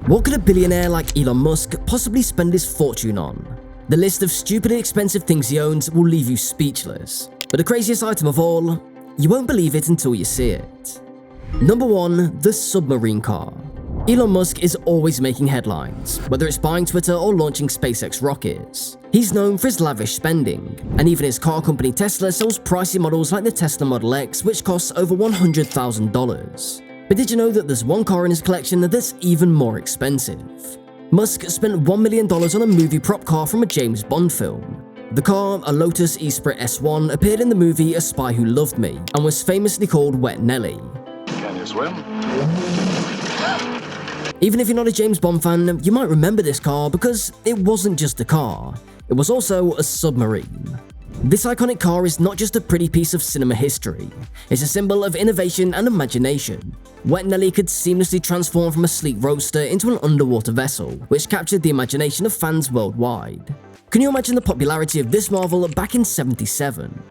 What could a billionaire like Elon Musk possibly spend his fortune on? The list of stupidly expensive things he owns will leave you speechless. But the craziest item of all, you won't believe it until you see it. Number 1. The submarine car. Elon Musk is always making headlines, whether it's buying Twitter or launching SpaceX rockets. He's known for his lavish spending, and even his car company Tesla sells pricey models like the Tesla Model X, which costs over $100,000. But did you know that there's one car in his collection that's even more expensive? Musk spent $1 million on a movie prop car from a James Bond film. The car, a Lotus Esprit S1, appeared in the movie A Spy Who Loved Me and was famously called Wet Nelly. Can you swim? Even if you're not a James Bond fan, you might remember this car because it wasn't just a car, it was also a submarine. This iconic car is not just a pretty piece of cinema history, it's a symbol of innovation and imagination. Wet Nelly could seamlessly transform from a sleek roadster into an underwater vessel, which captured the imagination of fans worldwide. Can you imagine the popularity of this marvel back in '77?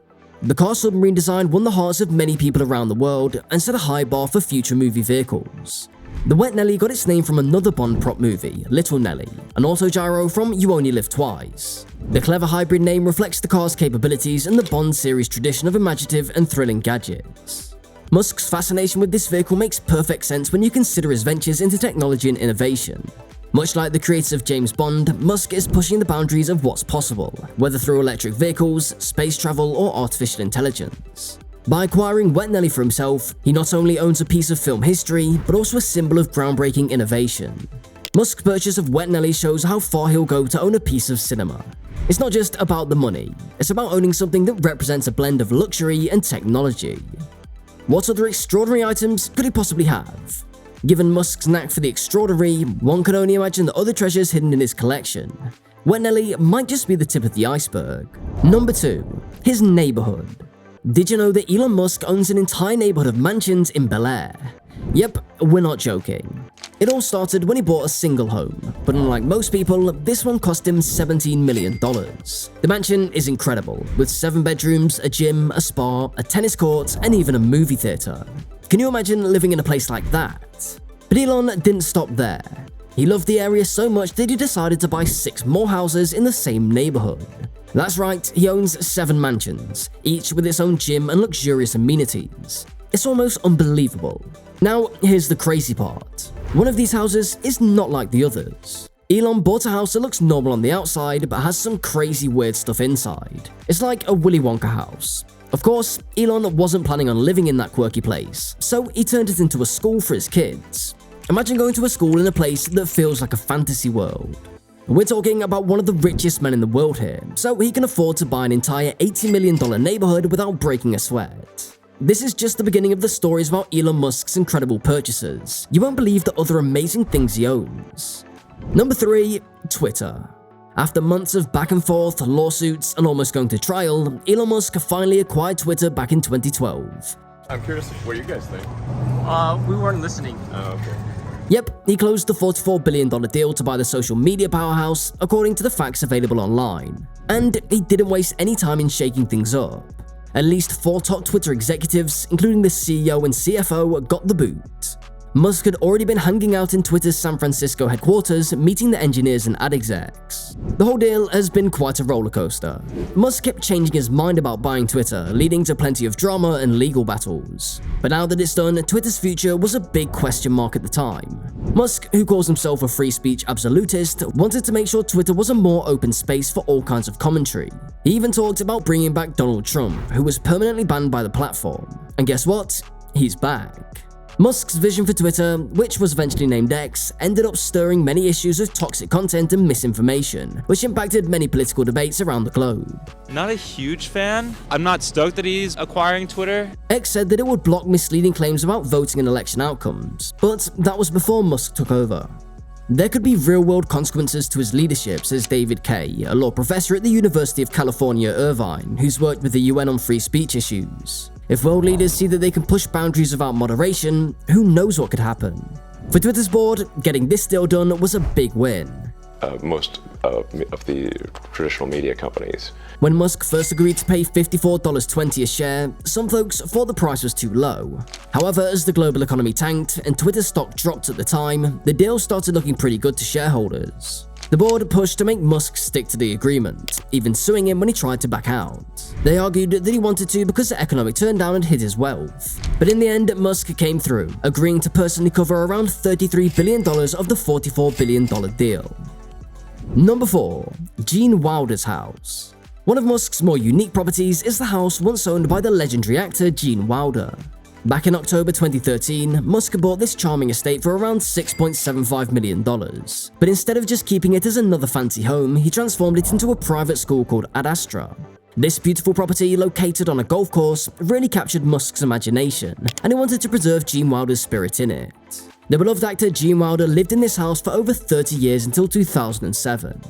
The car submarine design won the hearts of many people around the world and set a high bar for future movie vehicles. The Wet Nelly got its name from another Bond prop movie, Little Nelly, an autogyro from You Only Live Twice. The clever hybrid name reflects the car's capabilities and the Bond series tradition of imaginative and thrilling gadgets. Musk's fascination with this vehicle makes perfect sense when you consider his ventures into technology and innovation. Much like the creators of James Bond, Musk is pushing the boundaries of what's possible, whether through electric vehicles, space travel, or artificial intelligence. By acquiring Wet Nelly for himself, he not only owns a piece of film history, but also a symbol of groundbreaking innovation. Musk's purchase of Wet Nelly shows how far he'll go to own a piece of cinema. It's not just about the money, it's about owning something that represents a blend of luxury and technology. What other extraordinary items could he possibly have? Given Musk's knack for the extraordinary, one can only imagine the other treasures hidden in his collection. Wet Nelly might just be the tip of the iceberg. Number 2. His neighborhood. Did you know that Elon Musk owns an entire neighborhood of mansions in Bel Air? Yep, we're not joking. It all started when he bought a single home, but unlike most people, this one cost him $17 million. The mansion is incredible, with 7 bedrooms, a gym, a spa, a tennis court, and even a movie theater. Can you imagine living in a place like that? But Elon didn't stop there. He loved the area so much that he decided to buy 6 more houses in the same neighborhood. That's right, he owns 7 mansions, each with its own gym and luxurious amenities. It's almost unbelievable. Now, here's the crazy part. One of these houses is not like the others. Elon bought a house that looks normal on the outside but has some crazy weird stuff inside. It's like a Willy Wonka house. Of course, Elon wasn't planning on living in that quirky place, so he turned it into a school for his kids. Imagine going to a school in a place that feels like a fantasy world. We're talking about one of the richest men in the world here, so he can afford to buy an entire $80 million neighborhood without breaking a sweat. This is just the beginning of the stories about Elon Musk's incredible purchases. You won't believe the other amazing things he owns. Number 3. Twitter. After months of back and forth, lawsuits, and almost going to trial, Elon Musk finally acquired Twitter back in 2012. I'm curious what you guys think. We weren't listening. Oh, okay. Yep, he closed the $44 billion deal to buy the social media powerhouse, according to the facts available online. And he didn't waste any time in shaking things up. At least 4 top Twitter executives, including the CEO and CFO, got the boot. Musk had already been hanging out in Twitter's San Francisco headquarters, meeting the engineers and ad execs. The whole deal has been quite a roller coaster. Musk kept changing his mind about buying Twitter, leading to plenty of drama and legal battles. But now that it's done, Twitter's future was a big question mark at the time. Musk, who calls himself a free speech absolutist, wanted to make sure Twitter was a more open space for all kinds of commentary. He even talked about bringing back Donald Trump, who was permanently banned by the platform. And guess what? He's back. Musk's vision for Twitter, which was eventually named X, ended up stirring many issues of toxic content and misinformation, which impacted many political debates around the globe. Not a huge fan. I'm not stoked that he's acquiring Twitter. X said that it would block misleading claims about voting and election outcomes, but that was before Musk took over. There could be real-world consequences to his leadership, says David Kay, a law professor at the University of California, Irvine, who's worked with the UN on free speech issues. If world leaders see that they can push boundaries without moderation, who knows what could happen? For Twitter's board, getting this deal done was a big win. most of the traditional media companies. When Musk first agreed to pay $54.20 a share, some folks thought the price was too low. However, as the global economy tanked and Twitter stock dropped at the time, the deal started looking pretty good to shareholders. The board pushed to make Musk stick to the agreement, even suing him when he tried to back out. They argued that he wanted to because the economic turndown had hit his wealth. But in the end, Musk came through, agreeing to personally cover around $33 billion of the $44 billion deal. Number 4. Gene Wilder's house. One of Musk's more unique properties is the house once owned by the legendary actor Gene Wilder. Back in October 2013, Musk bought this charming estate for around $6.75 million. But instead of just keeping it as another fancy home, he transformed it into a private school called Ad Astra. This beautiful property, located on a golf course, really captured Musk's imagination, and he wanted to preserve Gene Wilder's spirit in it. The beloved actor Gene Wilder lived in this house for over 30 years until 2007.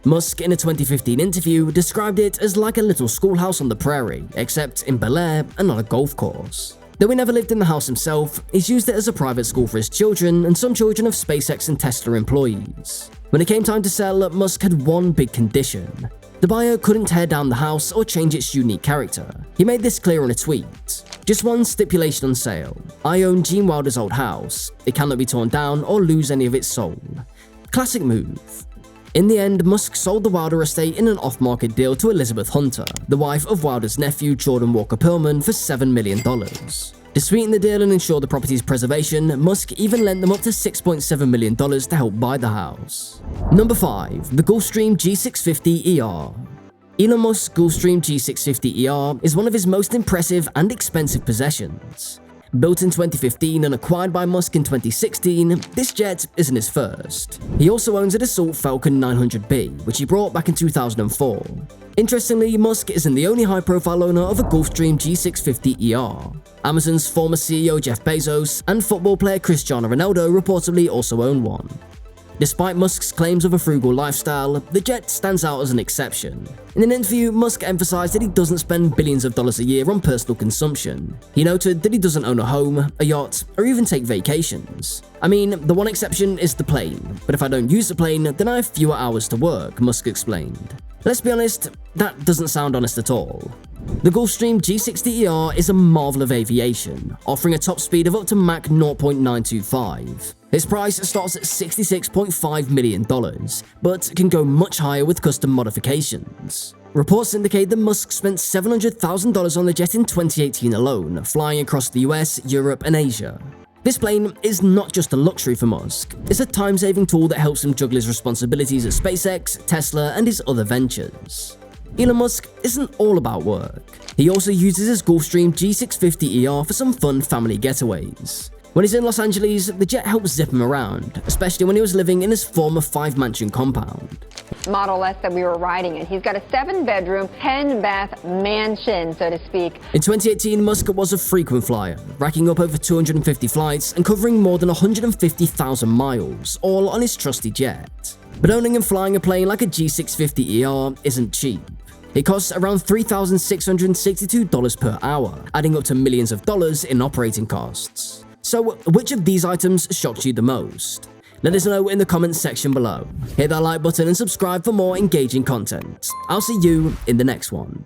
Musk, in a 2015 interview, described it as like a little schoolhouse on the prairie, except in Bel Air and not a golf course. Though he never lived in the house himself, he's used it as a private school for his children and some children of SpaceX and Tesla employees. When it came time to sell, Musk had one big condition. The buyer couldn't tear down the house or change its unique character. He made this clear in a tweet. Just one stipulation on sale. I own Gene Wilder's old house. It cannot be torn down or lose any of its soul. Classic move. In the end, Musk sold the Wilder estate in an off-market deal to Elizabeth Hunter, the wife of Wilder's nephew Jordan Walker Perlman, for $7 million. To sweeten the deal and ensure the property's preservation, Musk even lent them up to $6.7 million to help buy the house. Number 5. The Gulfstream G650ER. Elon Musk's Gulfstream G650ER is one of his most impressive and expensive possessions. Built in 2015 and acquired by Musk in 2016, this jet isn't his first. He also owns a Dassault Falcon 900B, which he brought back in 2004. Interestingly, Musk isn't the only high-profile owner of a Gulfstream G650ER. Amazon's former CEO Jeff Bezos and football player Cristiano Ronaldo reportedly also own one. Despite Musk's claims of a frugal lifestyle, the jet stands out as an exception. In an interview, Musk emphasized that he doesn't spend billions of dollars a year on personal consumption. He noted that he doesn't own a home, a yacht, or even take vacations. I mean, the one exception is the plane, but if I don't use the plane, then I have fewer hours to work, Musk explained. Let's be honest, that doesn't sound honest at all. The Gulfstream G60ER is a marvel of aviation, offering a top speed of up to Mach 0.925. Its price starts at $66.5 million, but can go much higher with custom modifications. Reports indicate that Musk spent $700,000 on the jet in 2018 alone, flying across the US, Europe, and Asia. This plane is not just a luxury for Musk, it's a time-saving tool that helps him juggle his responsibilities at SpaceX, Tesla, and his other ventures. Elon Musk isn't all about work. He also uses his Gulfstream G650ER for some fun family getaways. When he's in Los Angeles, the jet helps zip him around, especially when he was living in his former 5-mansion compound. Model S that we were riding in. He's got a 7-bedroom, 10-bath mansion, so to speak. In 2018, Musk was a frequent flyer, racking up over 250 flights and covering more than 150,000 miles, all on his trusty jet. But owning and flying a plane like a G650ER isn't cheap. It costs around $3,662 per hour, adding up to millions of dollars in operating costs. So, which of these items shocked you the most? Let us know in the comments section below. Hit that like button and subscribe for more engaging content. I'll see you in the next one.